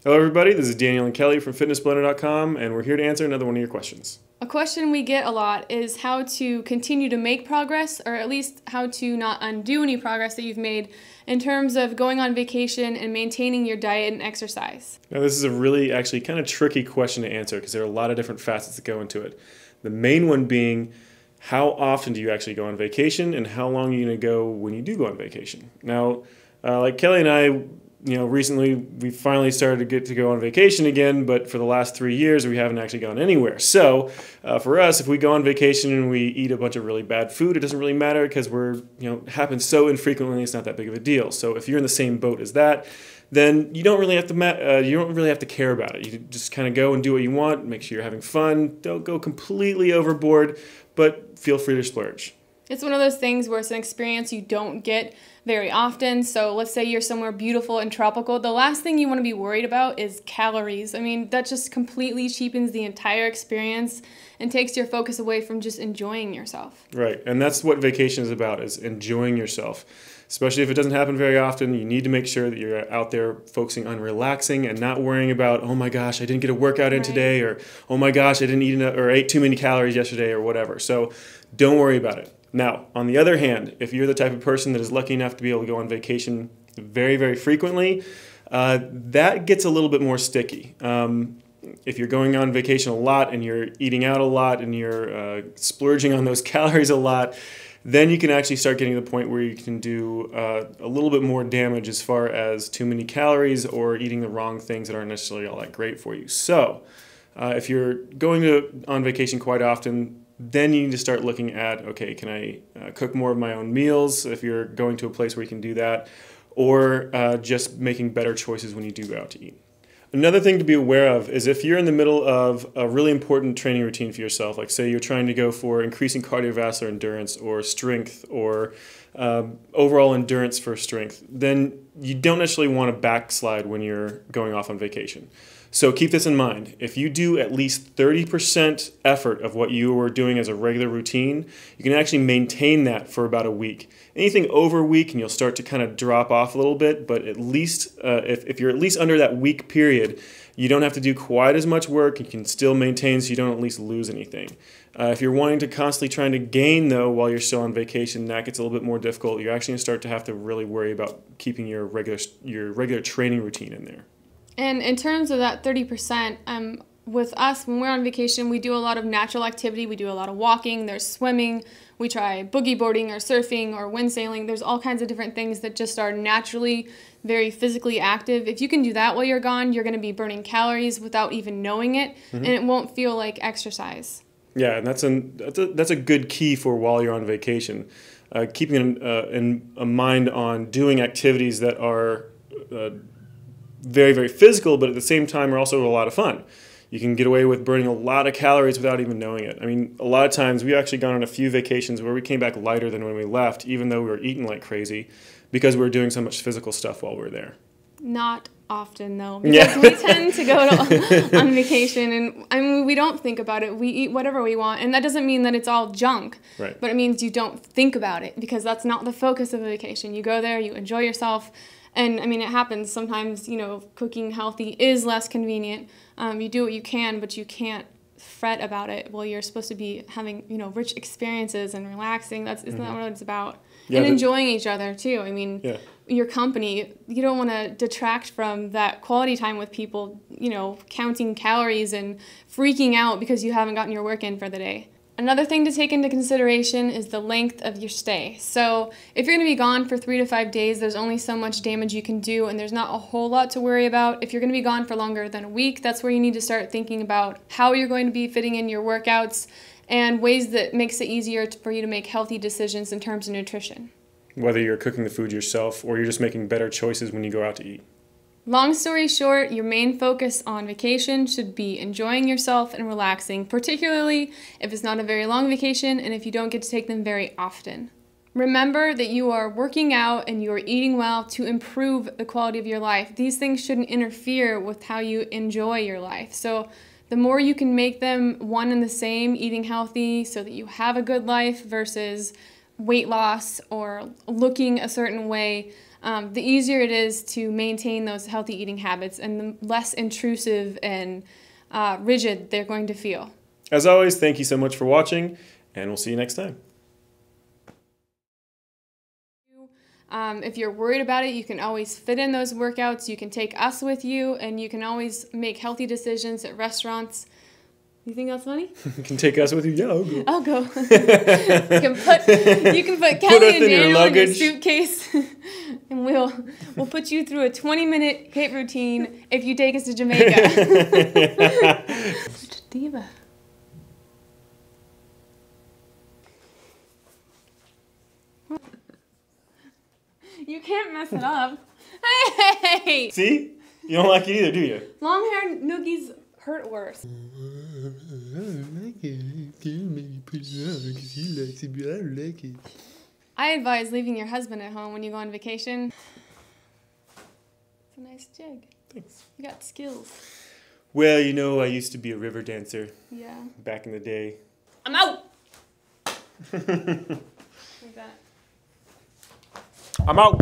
Hello, everybody. This is Daniel and Kelly from fitnessblender.com, and we're here to answer another one of your questions. A question we get a lot is how to continue to make progress, or at least how to not undo any progress that you've made in terms of going on vacation and maintaining your diet and exercise. Now, this is a really actually kind of tricky question to answer because there are a lot of different facets that go into it. The main one being, how often do you actually go on vacation, and how long are you going to go when you do go on vacation? Now, like Kelly and I, recently we finally started to get to go on vacation again, but for the last 3 years we haven't actually gone anywhere. So for us, if we go on vacation and we eat a bunch of really bad food, it doesn't really matter because it happens so infrequently, it's not that big of a deal. So if you're in the same boat as that, then you don't really have to care about it. You just kind of go and do what you want, make sure you're having fun, don't go completely overboard, but feel free to splurge. It's one of those things where it's an experience you don't get very often. So let's say you're somewhere beautiful and tropical. The last thing you want to be worried about is calories. I mean, that just completely cheapens the entire experience and takes your focus away from just enjoying yourself. Right, and that's what vacation is about, is enjoying yourself. Especially if it doesn't happen very often, you need to make sure that you're out there focusing on relaxing and not worrying about, oh my gosh, I didn't get a workout in today, or oh my gosh, I didn't eat enough, or ate too many calories yesterday, or whatever. So don't worry about it. Now, on the other hand, if you're the type of person that is lucky enough to be able to go on vacation very, very frequently, that gets a little bit more sticky. If you're going on vacation a lot and you're eating out a lot and you're splurging on those calories a lot, then you can actually start getting to the point where you can do a little bit more damage as far as too many calories or eating the wrong things that aren't necessarily all that great for you. So if you're going on vacation quite often, then you need to start looking at, okay, can I cook more of my own meals if you're going to a place where you can do that, or just making better choices when you do go out to eat. Another thing to be aware of is if you're in the middle of a really important training routine for yourself, like say you're trying to go for increasing cardiovascular endurance or strength or overall endurance for strength, then you don't necessarily want to backslide when you're going off on vacation. So keep this in mind. If you do at least 30% effort of what you were doing as a regular routine, you can actually maintain that for about a week. Anything over a week and you'll start to kind of drop off a little bit, but at least if you're at least under that week period, you don't have to do quite as much work. You can still maintain so you don't at least lose anything. If you're wanting to constantly trying to gain, though, while you're still on vacation, that gets a little bit more difficult. You're actually going to start to have to really worry about keeping your regular training routine in there. And in terms of that 30%, with us, when we're on vacation, we do a lot of natural activity. We do a lot of walking, there's swimming, we try boogie boarding or surfing or wind sailing. There's all kinds of different things that just are naturally very physically active. If you can do that while you're gone, you're going to be burning calories without even knowing it, and it won't feel like exercise. Yeah, and that's a good key for while you're on vacation. Keeping in mind on doing activities that are very, very physical, but at the same time are also a lot of fun. You can get away with burning a lot of calories without even knowing it. I mean, a lot of times we've actually gone on a few vacations where we came back lighter than when we left, even though we were eating like crazy, because we were doing so much physical stuff while we were there. Not often, though, because we tend to go on vacation, and I mean, we don't think about it. We eat whatever we want, and that doesn't mean that it's all junk, right? But it means you don't think about it, because that's not the focus of a vacation. You go there, you enjoy yourself. And I mean, it happens sometimes, cooking healthy is less convenient. You do what you can, but you can't fret about it. Well, you're supposed to be having, rich experiences and relaxing. Isn't that what it's about? Yeah, and enjoying each other too. I mean, your company, you don't want to detract from that quality time with people, counting calories and freaking out because you haven't gotten your work in for the day. Another thing to take into consideration is the length of your stay. So if you're going to be gone for 3 to 5 days, there's only so much damage you can do, and there's not a whole lot to worry about. If you're going to be gone for longer than a week, that's where you need to start thinking about how you're going to be fitting in your workouts and ways that makes it easier for you to make healthy decisions in terms of nutrition. Whether you're cooking the food yourself or you're just making better choices when you go out to eat. Long story short, your main focus on vacation should be enjoying yourself and relaxing, particularly if it's not a very long vacation and if you don't get to take them very often. Remember that you are working out and you are eating well to improve the quality of your life. These things shouldn't interfere with how you enjoy your life. So the more you can make them one and the same, eating healthy so that you have a good life versus weight loss or looking a certain way, the easier it is to maintain those healthy eating habits and the less intrusive and rigid they're going to feel. As always, thank you so much for watching, and we'll see you next time. If you're worried about it, you can always fit in those workouts. You can take us with you, and you can always make healthy decisions at restaurants. You think that's funny? You can take us with you? Yeah, I'll go. I'll go. You can put Kelly and Daniel in your suitcase, and we'll put you through a 20-minute HIIT routine if you take us to Jamaica. Such a diva. You can't mess it up. Hey! See? You don't like it either, do you? Long hair noogies hurt worse. I advise leaving your husband at home when you go on vacation. It's a nice jig. Thanks. You got skills. Well, you know, I used to be a river dancer. Yeah. Back in the day. I'm out! Like that. I'm out!